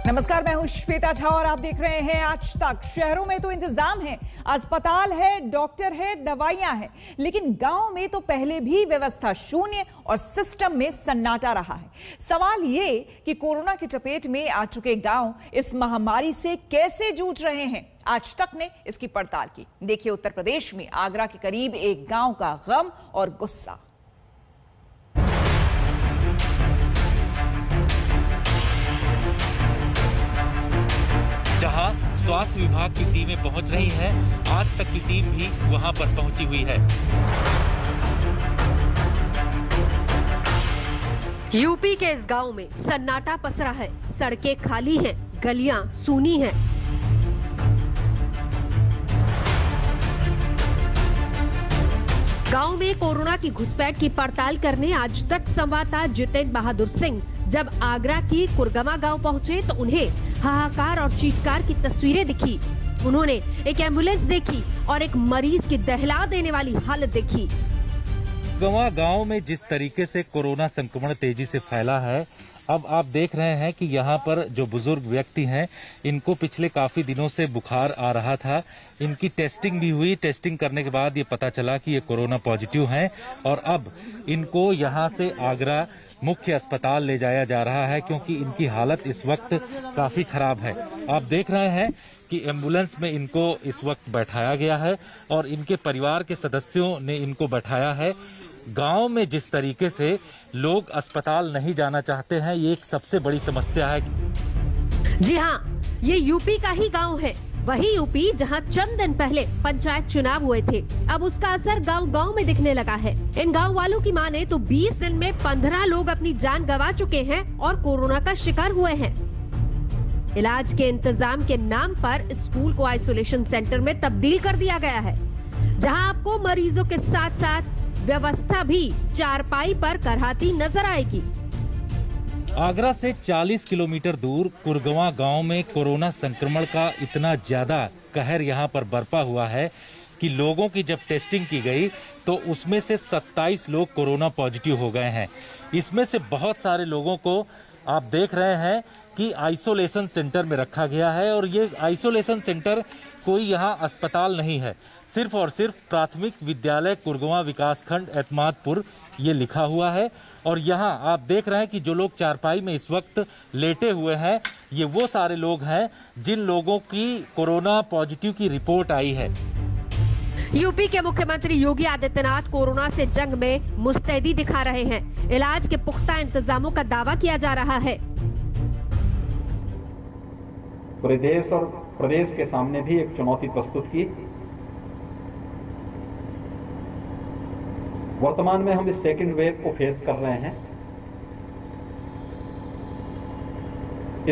नमस्कार, मैं हूं श्वेता झा और आप देख रहे हैं आज तक। शहरों में तो इंतजाम है, अस्पताल है, डॉक्टर है, दवाइयां हैं, लेकिन गांव में तो पहले भी व्यवस्था शून्य और सिस्टम में सन्नाटा रहा है। सवाल ये कि कोरोना की चपेट में आ चुके गांव इस महामारी से कैसे जूझ रहे हैं। आज तक ने इसकी पड़ताल की। देखिए उत्तर प्रदेश में आगरा के करीब एक गांव का गम और गुस्सा। जहां स्वास्थ्य विभाग की टीमें पहुंच रही हैं, आज तक की टीम भी वहां पर पहुंची हुई है। यूपी के इस गांव में सन्नाटा पसरा है। सड़कें खाली हैं, गलियां सूनी हैं। गांव में कोरोना की घुसपैठ की पड़ताल करने आज तक संवाददाता जितेंद्र बहादुर सिंह जब आगरा की कुरगमा गांव पहुंचे तो उन्हें हाहाकार और चीत्कार की तस्वीरें दिखी। उन्होंने एक एम्बुलेंस देखी और एक मरीज की दहला देने वाली हालत देखी। कुरगमा गांव में जिस तरीके से कोरोना संक्रमण तेजी से फैला है, अब आप देख रहे हैं कि यहाँ पर जो बुजुर्ग व्यक्ति हैं, इनको पिछले काफी दिनों से बुखार आ रहा था। इनकी टेस्टिंग भी हुई। टेस्टिंग करने के बाद ये पता चला कि ये कोरोना पॉजिटिव हैं और अब इनको यहाँ से आगरा मुख्य अस्पताल ले जाया जा रहा है, क्योंकि इनकी हालत इस वक्त काफी खराब है। आप देख रहे हैं कि एम्बुलेंस में इनको इस वक्त बैठाया गया है और इनके परिवार के सदस्यों ने इनको बैठाया है। गांव में जिस तरीके से लोग अस्पताल नहीं जाना चाहते हैं, ये एक सबसे बड़ी समस्या है। जी हाँ, ये यूपी का ही गांव है। वही यूपी जहां चंद दिन पहले पंचायत चुनाव हुए थे। अब उसका असर गांव-गांव में दिखने लगा है। इन गांव वालों की माने तो 20 दिन में 15 लोग अपनी जान गंवा चुके हैं और कोरोना का शिकार हुए हैं। इलाज के इंतजाम के नाम पर स्कूल को आइसोलेशन सेंटर में तब्दील कर दिया गया है, जहां आपको मरीजों के साथ साथ व्यवस्था भी चारपाई पर कराती नजर आएगी। आगरा से 40 किलोमीटर दूर कुरगमा गांव में कोरोना संक्रमण का इतना ज्यादा कहर यहां पर बरपा हुआ है कि लोगों की जब टेस्टिंग की गई तो उसमें से 27 लोग कोरोना पॉजिटिव हो गए हैं। इसमें से बहुत सारे लोगों को आप देख रहे हैं कि आइसोलेशन सेंटर में रखा गया है और ये आइसोलेशन सेंटर कोई यहाँ अस्पताल नहीं है। सिर्फ और सिर्फ प्राथमिक विद्यालय कुरगमा विकासखंड एतमादपुर ये लिखा हुआ है और यहाँ आप देख रहे हैं कि जो लोग चारपाई में इस वक्त लेटे हुए हैं, ये वो सारे लोग हैं जिन लोगों की कोरोना पॉजिटिव की रिपोर्ट आई है। यूपी के मुख्यमंत्री योगी आदित्यनाथ कोरोना से जंग में मुस्तैदी दिखा रहे हैं। इलाज के पुख्ता इंतजामों का दावा किया जा रहा है। पूरे देश और प्रदेश के सामने भी एक चुनौती प्रस्तुत की। वर्तमान में हम इस सेकेंड वेव को फेस कर रहे हैं।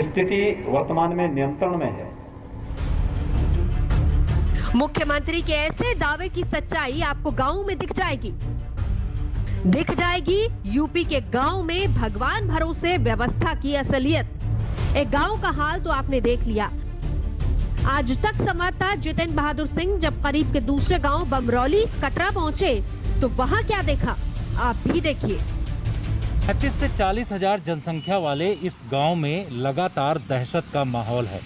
स्थिति वर्तमान में नियंत्रण में है। मुख्यमंत्री के ऐसे दावे की सच्चाई आपको गांव में दिख जाएगी। यूपी के गांव में भगवान भरोसे व्यवस्था की असलियत। एक गांव का हाल तो आपने देख लिया। आज तक संवाददाता जितेंद्र बहादुर सिंह जब करीब के दूसरे गांव बमरौली कटरा पहुंचे तो वहां क्या देखा, आप भी देखिए। 25 से 40 हजार जनसंख्या वाले इस गांव में लगातार दहशत का माहौल है।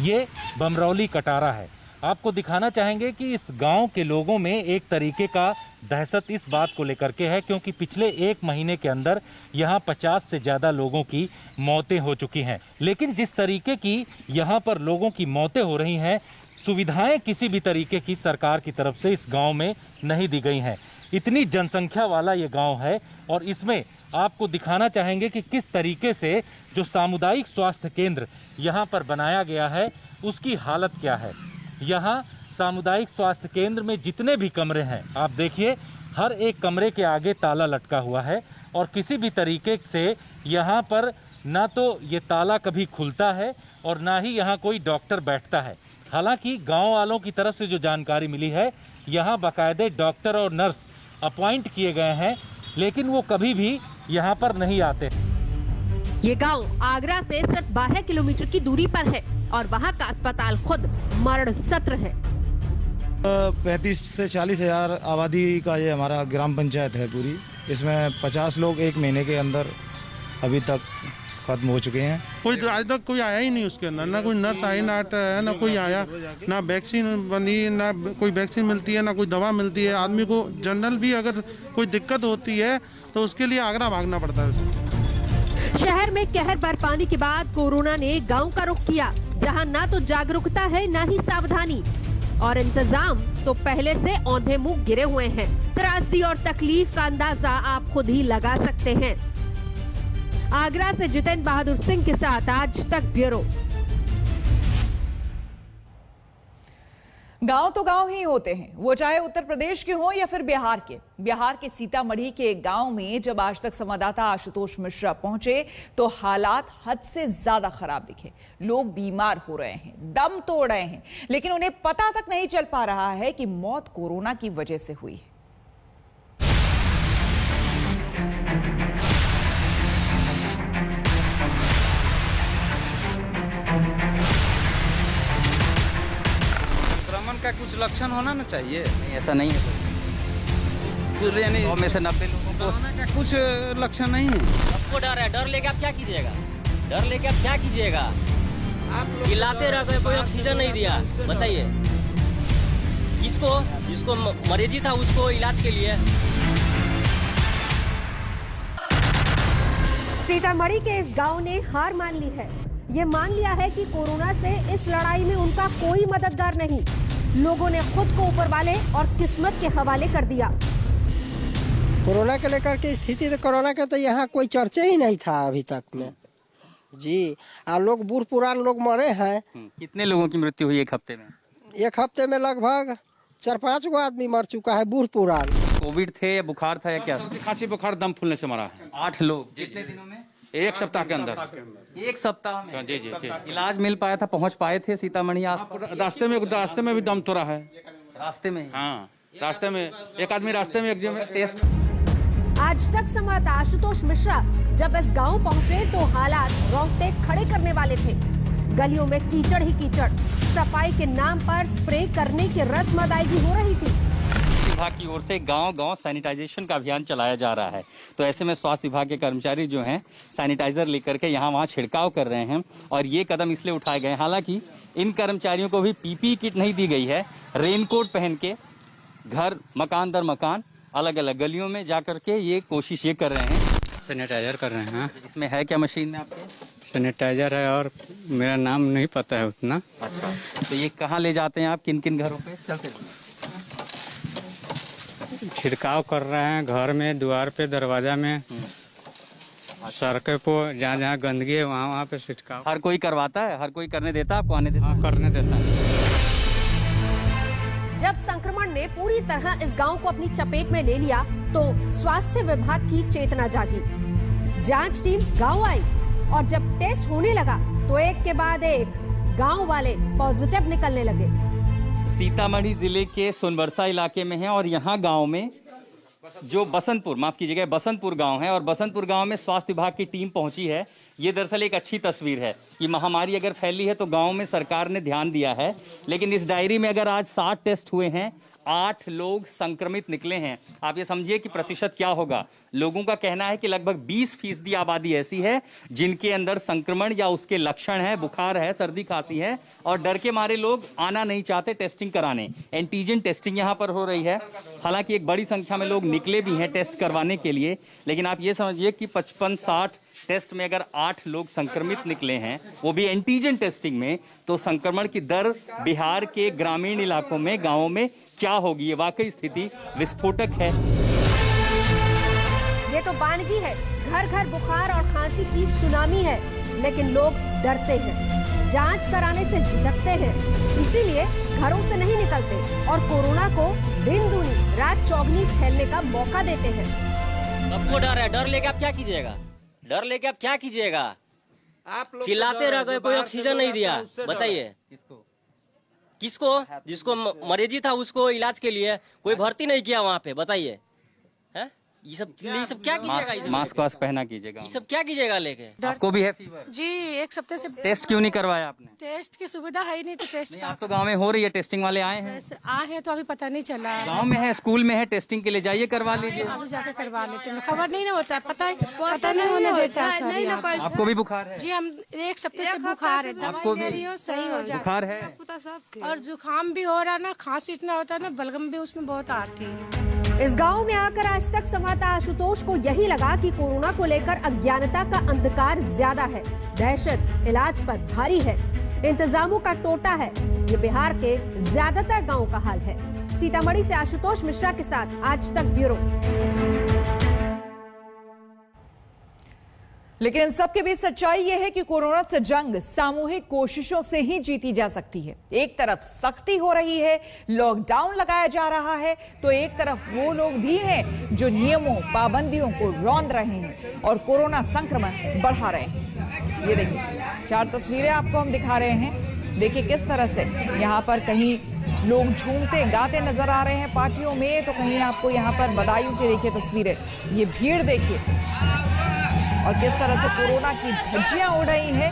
ये बमरौली कटारा है। आपको दिखाना चाहेंगे कि इस गांव के लोगों में एक तरीके का दहशत इस बात को लेकर के है, क्योंकि पिछले एक महीने के अंदर यहाँ 50 से ज़्यादा लोगों की मौतें हो चुकी हैं। लेकिन जिस तरीके की यहाँ पर लोगों की मौतें हो रही हैं, सुविधाएं किसी भी तरीके की सरकार की तरफ से इस गांव में नहीं दी गई हैं। इतनी जनसंख्या वाला ये गांव है और इसमें आपको दिखाना चाहेंगे कि किस तरीके से जो सामुदायिक स्वास्थ्य केंद्र यहाँ पर बनाया गया है उसकी हालत क्या है। यहाँ सामुदायिक स्वास्थ्य केंद्र में जितने भी कमरे हैं, आप देखिए हर एक कमरे के आगे ताला लटका हुआ है और किसी भी तरीके से यहाँ पर ना तो ये ताला कभी खुलता है और ना ही यहाँ कोई डॉक्टर बैठता है। हालांकि गांव वालों की तरफ से जो जानकारी मिली है, यहाँ बाकायदे डॉक्टर और नर्स अपॉइंट किए गए हैं, लेकिन वो कभी भी यहाँ पर नहीं आते। ये गांव आगरा से सिर्फ 12 किलोमीटर की दूरी पर है और वहाँ का अस्पताल खुद मरण सत्र है। 35 से 40 हजार आबादी का ये हमारा ग्राम पंचायत है पूरी। इसमें 50 लोग एक महीने के अंदर अभी तक खत्म हो चुके हैं। कोई आज तक कोई आया ही नहीं उसके अंदर, ना कोई नर्स आई, ना कोई आया, ना वैक्सीन बनी, ना कोई वैक्सीन मिलती है, ना कोई दवा मिलती है। आदमी को जनरल भी अगर कोई दिक्कत होती है तो उसके लिए आगरा भागना पड़ता है। शहर में कहर बरपाने के बाद कोरोना ने गांव का रुख किया, जहां ना तो जागरूकता है ना ही सावधानी, और इंतजाम तो पहले से औंधे मुंह गिरे हुए हैं। त्रासदी और तकलीफ का अंदाजा आप खुद ही लगा सकते हैं। आगरा से जितेंद्र बहादुर सिंह के साथ आज तक ब्यूरो। गांव तो गांव ही होते हैं, वो चाहे उत्तर प्रदेश के हों या फिर बिहार के। बिहार के सीतामढ़ी के एक गांव में जब आज तक संवाददाता आशुतोष मिश्रा पहुंचे तो हालात हद से ज्यादा खराब दिखे। लोग बीमार हो रहे हैं, दम तोड़ रहे हैं, लेकिन उन्हें पता तक नहीं चल पा रहा है कि मौत कोरोना की वजह से हुई है। का कुछ लक्षण होना ना चाहिए। नहीं, ऐसा नहीं है। यानी 100 में से 90 लोगों को कोरोना का कुछ लक्षण नहीं है। सबको डर है। डर लेके आप क्या कीजिएगा? डर लेके आप क्या कीजिएगा? आप चिल्लाते रह गए, कोई ऑक्सीजन नहीं दिया। बताइए किसको, जिसको मरीजी था उसको इलाज के लिए। सीतामढ़ी के इस गांव ने हार मान ली है। ये मान लिया है कि कोरोना से इस लड़ाई में उनका कोई मददगार नहीं। लोगों ने खुद को ऊपर वाले और किस्मत के हवाले कर दिया। कोरोना के लेकर के स्थिति, तो कोरोना का तो यहाँ कोई चर्चा ही नहीं था अभी तक में जी। लोग बूढ़ पुरान लोग मरे हैं। कितने लोगों की मृत्यु हुई एक हफ्ते में? एक हफ्ते में लगभग 4-5 गो आदमी मर चुका है, बूढ़ पुरान। कोविड थे या बुखार था या क्या? खांसी बुखार दम फूलने से मरा है 8 लोग। कितने दिनों में? एक सप्ताह के अंदर। एक सप्ताह में? जी जी जी। इलाज मिल पाया था? पहुंच पाए थे सीतामढ़ी? रास्ते में भी दम तोड़ा है। रास्ते में? हाँ, रास्ते में एक आदमी रास्ते में एक टेस्ट। आज तक संवाददाता आशुतोष मिश्रा जब इस गांव पहुंचे तो हालात रोंगटे खड़े करने वाले थे। गलियों में कीचड़ ही कीचड़। सफाई के नाम पर स्प्रे करने की रस्म अदायगी हो रही थी। विभाग की ओर से गांव-गांव सैनिटाइजेशन का अभियान चलाया जा रहा है, तो ऐसे में स्वास्थ्य विभाग के कर्मचारी जो हैं सैनिटाइजर लेकर के यहाँ वहाँ छिड़काव कर रहे हैं। और ये कदम इसलिए उठाए गए, हालांकि इन कर्मचारियों को भी पीपीई किट नहीं दी गई है। रेनकोट पहन के घर मकान दर मकान अलग अलग गलियों में जा करके ये कोशिश ये कर रहे हैं, सैनिटाइजर कर रहे हैं। इसमें है क्या मशीन में आपके? सैनिटाइजर है और मेरा नाम नहीं पता है उतना। अच्छा, तो ये कहाँ ले जाते हैं आप, किन किन घरों पे? चलते छिड़काव कर रहे हैं घर में, द्वार पे, दरवाजा में, सड़कों पे, जहाँ जहाँ गंदगी है वहाँ वहाँ पे छिड़काव। हर कोई करवाता है? हर कोई करने देता है आपको? आने देता? हाँ, करने देता है। जब संक्रमण ने पूरी तरह इस गांव को अपनी चपेट में ले लिया तो स्वास्थ्य विभाग की चेतना जागी। जांच टीम गांव आई और जब टेस्ट होने लगा तो एक के बाद एक गांव वाले पॉजिटिव निकलने लगे। सीतामढ़ी जिले के सोनबरसा इलाके में है और यहाँ गांव में जो बसंतपुर, माफ कीजिएगा, बसंतपुर गांव है और बसंतपुर गांव में स्वास्थ्य विभाग की टीम पहुंची है। ये दरअसल एक अच्छी तस्वीर है कि महामारी अगर फैली है तो गांव में सरकार ने ध्यान दिया है। लेकिन इस डायरी में अगर आज 60 टेस्ट हुए हैं, 8 लोग संक्रमित निकले हैं। आप ये समझिए कि प्रतिशत क्या होगा। लोगों का कहना है कि लगभग 20% आबादी ऐसी है जिनके अंदर संक्रमण या उसके लक्षण है, बुखार है, सर्दी खांसी है, और डर के मारे लोग आना नहीं चाहते टेस्टिंग कराने। एंटीजन टेस्टिंग यहाँ पर हो रही है। हालांकि एक बड़ी संख्या में लोग निकले भी हैं टेस्ट करवाने के लिए, लेकिन आप ये समझिए कि 55-60 टेस्ट में अगर 8 लोग संक्रमित निकले हैं, वो भी एंटीजन टेस्टिंग में, तो संक्रमण की दर बिहार के ग्रामीण इलाकों में, गांवों में क्या होगी? ये वाकई स्थिति विस्फोटक है। ये तो बानगी है, घर घर बुखार और खांसी की सुनामी है, लेकिन लोग डरते हैं, जांच कराने से झिझकते हैं, इसीलिए घरों से नहीं निकलते और कोरोना को दिन दूनी रात चौगनी फैलने का मौका देते हैं। सबको डर है। डर लेके आप क्या कीजिएगा? डर लेके आप क्या कीजिएगा? आप चिल्लाते रह गए, कोई ऑक्सीजन नहीं दिया। बताइए किसको, जिसको मरीजी था उसको इलाज के लिए कोई भर्ती नहीं किया वहाँ पे? बताइए, ये सब क्या कीजिएगा? मास्क वास्क पहना कीजिएगा। ये सब क्या कीजिएगा लेके? आपको भी है फीवर? जी, एक हफ्ते से। टेस्ट क्यों नहीं करवाया आपने? टेस्ट की सुविधा है ही नहीं, तो टेस्ट नहीं, आप तो गांव में हो रही है, टेस्टिंग वाले आए हैं। आए हैं तो अभी पता नहीं चला। गांव में है, स्कूल में है, टेस्टिंग के लिए जाइए, करवा लीजिए। अभी जाकर करवा लेते हैं, खबर नहीं होता है, पता नहीं होने देता है। आपको भी बुखार है? जी, हम एक हफ्ते से बुखार है, दवाई ले रही हो, सही हो जाए। बुखार है और जुकाम भी हो रहा ना, खांसी इतना होता है ना, बलगम भी उसमें बहुत आती है। इस गांव में आकर आज तक संवाददाता आशुतोष को यही लगा कि कोरोना को लेकर अज्ञानता का अंधकार ज्यादा है, दहशत इलाज पर भारी है, इंतजामों का टोटा है। ये बिहार के ज्यादातर गांवों का हाल है। सीतामढ़ी से आशुतोष मिश्रा के साथ आज तक ब्यूरो। लेकिन इन सब के बीच सच्चाई यह है कि कोरोना से जंग सामूहिक कोशिशों से ही जीती जा सकती है। एक तरफ सख्ती हो रही है, लॉकडाउन लगाया जा रहा है, तो एक तरफ वो लोग भी हैं जो नियमों पाबंदियों को रौंद रहे हैं और कोरोना संक्रमण बढ़ा रहे हैं। ये देखिए 4 तस्वीरें आपको हम दिखा रहे हैं। देखिए किस तरह से यहाँ पर कहीं लोग झूमते गाते नजर आ रहे हैं पार्टियों में, तो कहीं आपको यहाँ पर बधाइयों की देखिए तस्वीरें। ये भीड़ देखिए और किस तरह से कोरोना की धज्जियां उड़ रही हैं,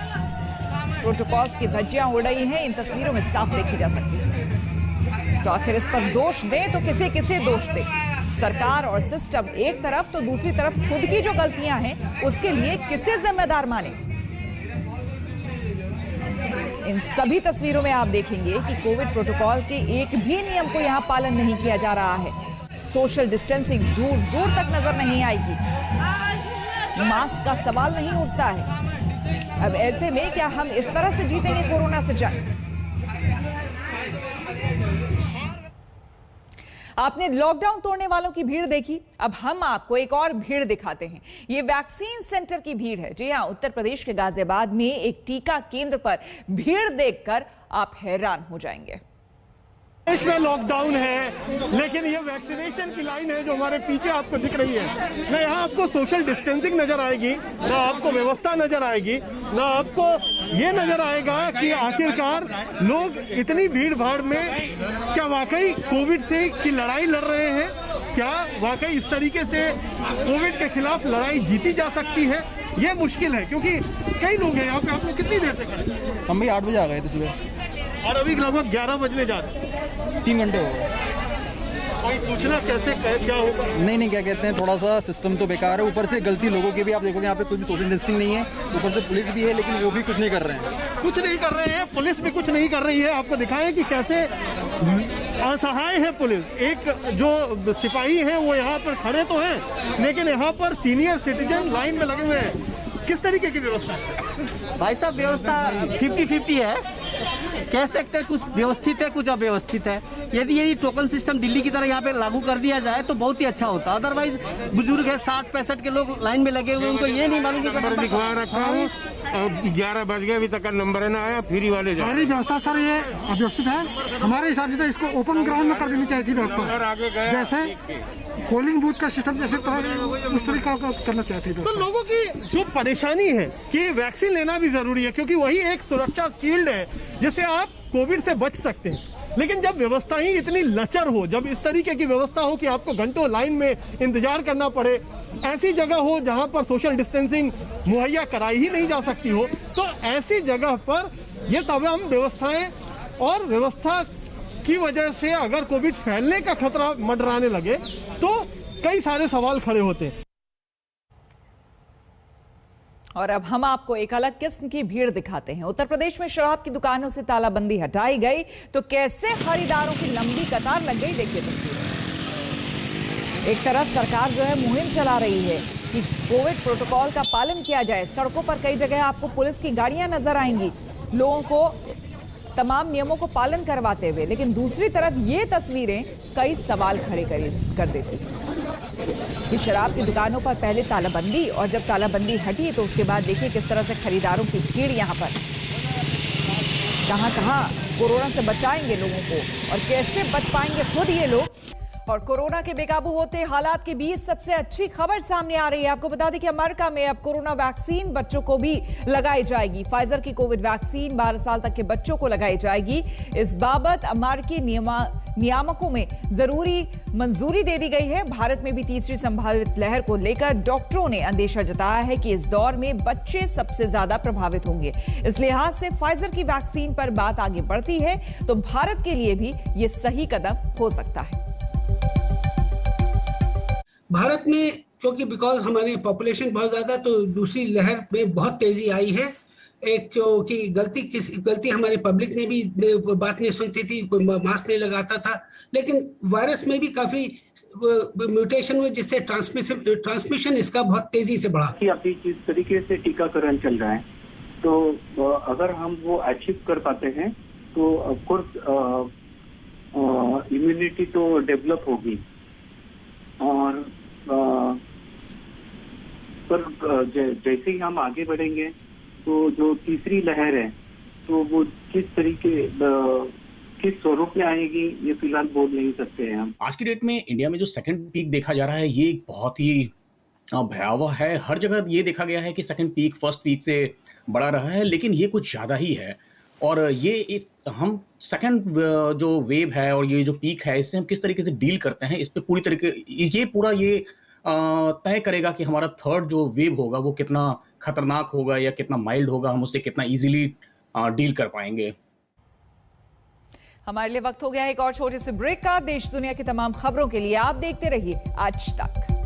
प्रोटोकॉल्स की धज्जियां उड़ रही हैं, इन तस्वीरों में साफ देखी जा सकती है। तो आखिर इस पर दोष दें तो किसे दोष दें? सरकार और सिस्टम एक तरफ, तो दूसरी तरफ खुद की जो गलतियां हैं उसके लिए किसे जिम्मेदार माने? इन सभी तस्वीरों में आप देखेंगे कि कोविड प्रोटोकॉल के एक भी नियम को यहां पालन नहीं किया जा रहा है। सोशल डिस्टेंसिंग दूर दूर तक नजर नहीं आएगी, मास्क का सवाल नहीं उठता है। अब ऐसे में क्या हम इस तरह से जीतेंगे कोरोना से जंग? आपने लॉकडाउन तोड़ने वालों की भीड़ देखी, अब हम आपको एक और भीड़ दिखाते हैं। ये वैक्सीन सेंटर की भीड़ है। जी हां, उत्तर प्रदेश के गाजियाबाद में एक टीका केंद्र पर भीड़ देखकर आप हैरान हो जाएंगे। देश में लॉकडाउन है, लेकिन ये वैक्सीनेशन की लाइन है जो हमारे पीछे आपको दिख रही है। ना यहाँ आपको सोशल डिस्टेंसिंग नजर आएगी, ना आपको व्यवस्था नजर आएगी, ना आपको ये नजर आएगा कि आखिरकार लोग इतनी भीड़ भाड़ में क्या वाकई कोविड से की लड़ाई लड़ रहे हैं, क्या वाकई इस तरीके से कोविड के खिलाफ लड़ाई जीती जा सकती है? ये मुश्किल है, क्योंकि कई लोग हैं यहाँ पे। आप लोग कितनी देर से खड़े? हम भी 8 बजे आ गए थे सुबह और अभी लगभग 11 बजने जा रहे हैं। 3 घंटे हो गए। कोई सूचना कैसे क्या होगा? नहीं, क्या कहते हैं, थोड़ा सा सिस्टम तो बेकार है। ऊपर से गलती लोगों की भी, आप देखोगे यहाँ पे कोई भी सोशल डिस्टेंसिंग नहीं है। ऊपर से पुलिस भी है, लेकिन वो भी कुछ नहीं कर रहे हैं। कुछ नहीं कर रहे हैं, पुलिस भी कुछ नहीं कर रही है। आपको दिखाएं कि कैसे असहाय है पुलिस। एक जो सिपाही हैं वो यहाँ पर खड़े तो हैं, लेकिन यहाँ पर सीनियर सिटीजन लाइन में लगे हुए हैं। किस तरीके की व्यवस्था है? भाई साहब, व्यवस्था 50-50 है, कह सकते हैं। कुछ व्यवस्थित है, कुछ अव्यवस्थित है। यदि टोकन सिस्टम दिल्ली की तरह यहाँ पे लागू कर दिया जाए तो बहुत ही अच्छा होता। अदरवाइज बुजुर्ग है, 60-65 के लोग लाइन में लगे हुए, उनको ये नहीं मालूम कि नंबर दिखवा रखा हूँ। 11 बज गए, अभी तक का नंबर ना आया। फ्री वाले सारी व्यवस्था सर ये अव्यवस्थित है। हमारे हिसाब से तो इसको ओपन ग्राउंड में कर देनी चाहिए थी व्यवस्था। जैसे पोलिंग बूथ का सिस्टम जैसे उस तरीका करना चाहते थे। तो लोगों की जो परेशानी है कि वैक्सीन लेना भी जरूरी है, क्योंकि वही एक सुरक्षा शील्ड है जिससे आप कोविड से बच सकते हैं। लेकिन जब व्यवस्था ही इतनी लचर हो, जब इस तरीके की व्यवस्था हो कि आपको घंटों लाइन में इंतजार करना पड़े, ऐसी जगह हो जहां पर सोशल डिस्टेंसिंग मुहैया कराई ही नहीं जा सकती हो, तो ऐसी जगह पर ये तमाम व्यवस्थाएं और व्यवस्था की वजह से अगर कोविड फैलने का खतरा मंडराने लगे तो कई सारे सवाल खड़े होते हैं। और अब हम आपको एक अलग किस्म की भीड़ दिखाते हैं। उत्तर प्रदेश में शराब की दुकानों से तालाबंदी हटाई गई तो कैसे खरीदारों की लंबी कतार लग गई, देखिए तस्वीरें। एक तरफ सरकार जो है मुहिम चला रही है कि कोविड प्रोटोकॉल का पालन किया जाए। सड़कों पर कई जगह आपको पुलिस की गाड़ियां नजर आएंगी लोगों को तमाम नियमों को पालन करवाते हुए, लेकिन दूसरी तरफ ये तस्वीरें कई सवाल खड़े कर देती कि शराब की दुकानों पर पहले तालाबंदी, और जब तालाबंदी हटी तो उसके बाद देखिए किस तरह से खरीदारों की भीड़ यहाँ पर। कहां कोरोना से बचाएंगे लोगों को और कैसे बच पाएंगे खुद ये लोग, और कोरोना के बेकाबू होते हालात के बीच सबसे अच्छी खबर सामने आ रही है। आपको बता दें कि अमेरिका में अब कोरोना वैक्सीन बच्चों को भी लगाई जाएगी। फाइजर की कोविड वैक्सीन 12 साल तक के बच्चों को लगाई जाएगी। इस बाबत अमेरिकी नियामकों में जरूरी मंजूरी दे दी गई है। भारत में भी तीसरी संभावित लहर को लेकर डॉक्टरों ने अंदेशा जताया है कि इस दौर में बच्चे सबसे ज्यादा प्रभावित होंगे। इस लिहाज से फाइजर की वैक्सीन पर बात आगे बढ़ती है तो भारत के लिए भी ये सही कदम हो सकता है। भारत में क्योंकि बिकॉज हमारे पॉपुलेशन बहुत ज्यादा, तो दूसरी लहर में बहुत तेजी आई है। एक क्योंकि गलती हमारे पब्लिक ने भी बात नहीं सुनती थी, कोई मास्क नहीं लगाता था, लेकिन वायरस में भी काफी म्यूटेशन हुए जिससे ट्रांसमिशन इसका बहुत तेजी से बढ़ा। अभी जिस तरीके से टीकाकरण चल रहा है तो अगर हम वो अचीव कर पाते हैं तो ऑफकोर्स इम्यूनिटी तो डेवलप होगी। और पर जैसे ही हम आगे बढ़ेंगे तो जो तीसरी लहर है तो वो किस स्वरूप में आएगी ये फिलहाल बोल नहीं सकते हैं हम। आज की डेट में इंडिया में जो सेकंड पीक देखा जा रहा है ये बहुत ही भयावह है। हर जगह ये देखा गया है कि सेकंड पीक फर्स्ट पीक से बड़ा रहा है, लेकिन ये कुछ ज्यादा ही है। और ये एक हम सेकंड जो वेव है और ये जो पीक है इससे हम किस तरीके से डील करते हैं, इस पे पूरी तरीके ये तय करेगा कि हमारा थर्ड जो वेव होगा वो कितना खतरनाक होगा या कितना माइल्ड होगा, हम उससे कितना इजीली डील कर पाएंगे। हमारे लिए वक्त हो गया है एक और छोटे से ब्रेक का। देश दुनिया की तमाम खबरों के लिए आप देखते रहिए आज तक।